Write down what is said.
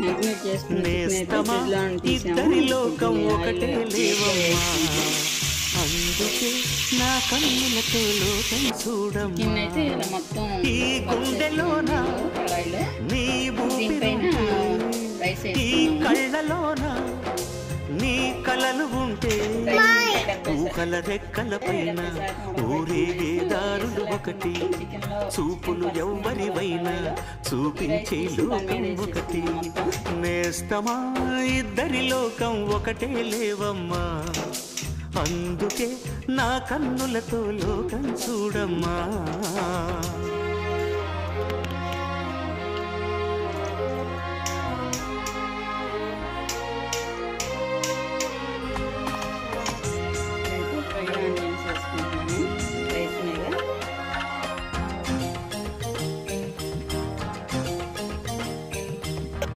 Magnet చేసుకున్న నేస్తమా ఇద్దరి లోకం ఒకటే లేవమ్మా, అందుకే నా కన్నులతో లోకం చూడమ్మా. ఈ గుండెలోన నీ ఊపిరుంటే, ఈ కళ్ళలోన నీ కలలు ఉంటే, ఊహల రెక్కల పైన ఊరేగే దారులు ఒకటి, చూపులు ఎవ్వరివైనా చూపించే లోకం ఒకటి. నేస్తమా ఇద్దరి లోకం ఒకటే లేవమ్మా, అందుకే నా కన్నులతో లోకం చూడమ్మా.